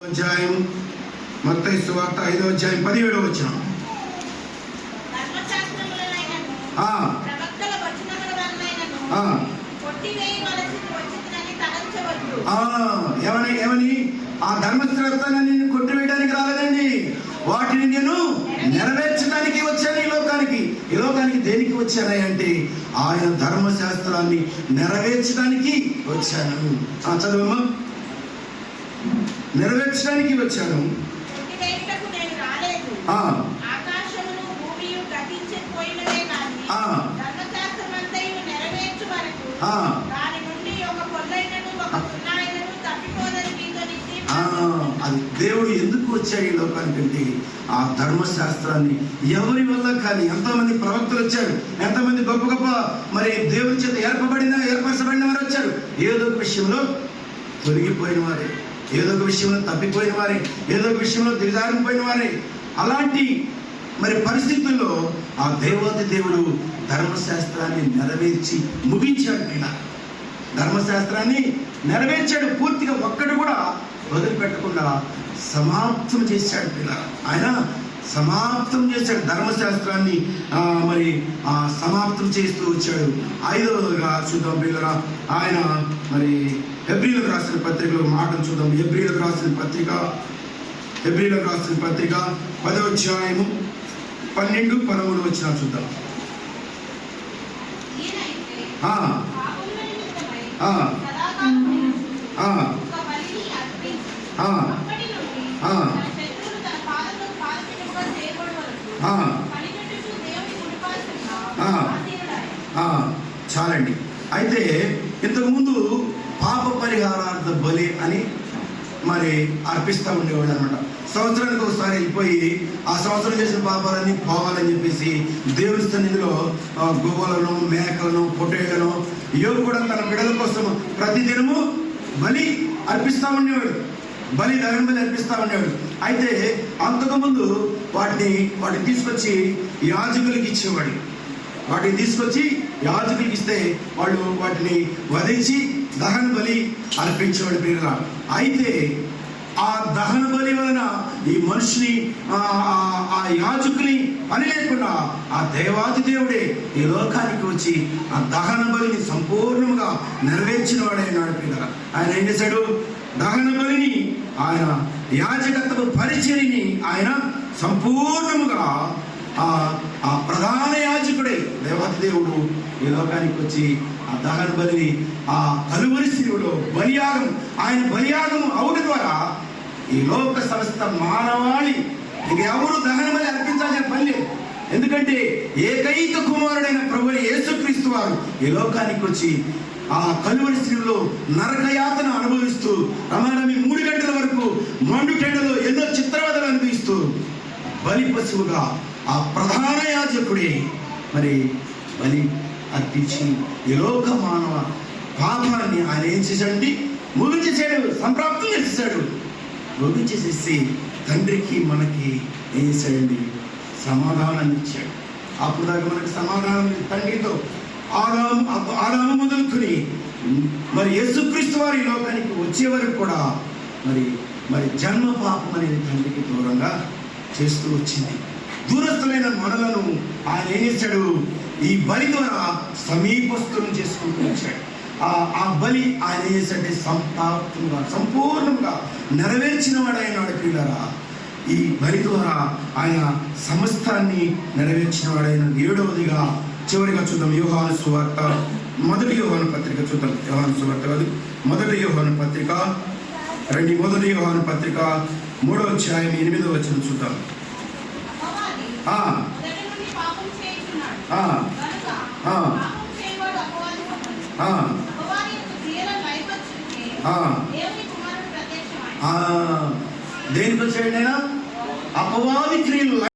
అధ్యాయం మత్తయి సువార్త 5వ అధ్యాయం 17వ వచనం. ఏమని ఆ ధర్మశాస్త్రాన్ని నేను కొట్టివేయడానికి రాలేదండి, వాటిని నేను నెరవేర్చడానికి వచ్చాను. ఈ లోకానికి దేనికి వచ్చాను అంటే ఆయన ధర్మశాస్త్రాన్ని నెరవేర్చడానికి వచ్చాను. చదువమ్మా. నెరవేర్చడానికి వచ్చాను. అది దేవుడు ఎందుకు వచ్చాడు ఈ లోకానికి అంటే ఆ ధర్మశాస్త్రాన్ని ఎవరి వల్ల కానీ, ఎంతోమంది ప్రవక్తలు వచ్చారు, ఎంతమంది గొప్ప గొప్ప మరి దేవుని చేత ఏర్పరచబడిన వారు వచ్చారు. ఏదో ఒక విషయంలో తొలగిపోయిన వారే, ఏదో ఒక విషయంలో తప్పిపోయిన వారే, ఏదో ఒక విషయంలో దిగజారిపోయిన వారే. అలాంటి మరి పరిస్థితుల్లో ఆ దేవాది దేవుడు ధర్మశాస్త్రాన్ని నెరవేర్చి ముగించాడు. ఇలా ధర్మశాస్త్రాన్ని నెరవేర్చాడు, పూర్తిగా ఒక్కడు కూడా వదిలిపెట్టకుండా సమాప్తం చేశాడు. ఇలా ఆయన సమాప్తం చేశాడు ధర్మశాస్త్రాన్ని, మరి సమాప్తం చేస్తూ వచ్చాడు. 5వదిగా చూద్దాం పిల్లరా, ఆయన మరి హెబ్రీలకు రాసిన పత్రికలో మాటను చూద్దాం. హెబ్రీలకు రాసిన పత్రిక 10వ అధ్యాయము 12-13 వచ్చినా చూద్దాం. చాలండి. అయితే ఇంతకుముందు పాప పరిహారార్థ బలి అని మరి అర్పిస్తూ ఉండేవాడు అనమాట. సంవత్సరానికి ఒకసారి వెళ్ళిపోయి ఆ సంవత్సరం చేసిన పాపాలన్నీ పోవాలని చెప్పేసి దేవుని సన్నిధిలో గోవులను, మేకలను, పొట్టేళ్లను యోగు కూడా తన బిడ్డల కోసం ప్రతిదినము బలి అర్పిస్తూ ఉండేవాడు, దహన బలి అర్పిస్తూ ఉండేవాడు. అయితే అంతకుముందు వాటిని తీసుకొచ్చి యాజకులకి ఇచ్చేవాడు. వాటిని తీసుకొచ్చి యాజకులకి ఇస్తే వాళ్ళు వాటిని వధించి దహన బలి అర్పించేవాడు పిల్లల. అయితే ఆ దహన బలి వలన ఈ మనిషిని, ఆ యాజకుని పని లేకుండా ఆ దేవాది దేవుడే ఈ లోకానికి వచ్చి ఆ దహన బలిని సంపూర్ణంగా నెరవేర్చిన వాడైనాడు పిల్లల. ఆయన ఏం చేశాడు? దహన బలిని, ఆయన యాజకత్వ పరిచర్యని ఆయన సంపూర్ణముగా ఆ ప్రధాన యాజకుడే దేవాది దేవుడు ఈ లోకానికి వచ్చి ఆ దహన బలిని, ఆ కలువరి శిలువలో బలియాగం, ఆయన బలియాగం అవుట ద్వారా ఈ లోక సమస్త మానవాళి ఇక ఎవరు దహన బలి అర్పించాల్సిన పని లేదు. ఎందుకంటే ఏకైక కుమారుడైన ప్రభువు యేసుక్రీస్తు వారు ఈ లోకానికి వచ్చి ఆ కలువరి శిలువలో నరకయాతన అనుభవిస్తూ రమారమి 3 గంటల వరకు మండుటెండలో ఎన్నో చిత్రవదలు అనుభవిస్తూ బలి పశువుగా ఆ ప్రధాన యాజకుడే మరి బలి అర్పించి ఈ లోక మానవ పాపాన్ని ఆయన ఏం చేశాడండి? ముగించేసాడు, సంప్రాప్తం చేసేసాడు. ముగించేసేసి తండ్రికి మనకి ఏం చేశాడండి? సమాధానాన్ని ఇచ్చాడు. అప్పుడు దాకా మనకి సమాధానం తండ్రితో ఆదాము మొదలుకొని మరి యేసుక్రీస్తు వారి లోకానికి వచ్చే వరకు కూడా మరి జన్మ పాపం అనేది తండ్రికి దూరంగా చేస్తూ వచ్చింది. దూరస్థులైన మనలను ఆయన ఏం చేశాడు? ఈ బలి ద్వారా సమీపస్తులను చేసుకుంటూ వచ్చాడు. ఆ బలి ఆయన ఏం చేశాడంటే సంపూర్ణంగా నెరవేర్చిన వాడైనాడు పిల్లరా. ఈ బలి ద్వారా ఆయన సమస్తాన్ని నెరవేర్చిన వాడైన. 7వదిగా చివరిగా చూద్దాం యోహాను సువార్త, మొదటి యోహాను పత్రిక చూద్దాం. యోహాను సువార్త కాదు, మొదటి యోహాను పత్రిక 3వ అధ్యాయం 8వ వచనం చూద్దాం. దేనికి వచ్చాడు? అపవాది క్రియలు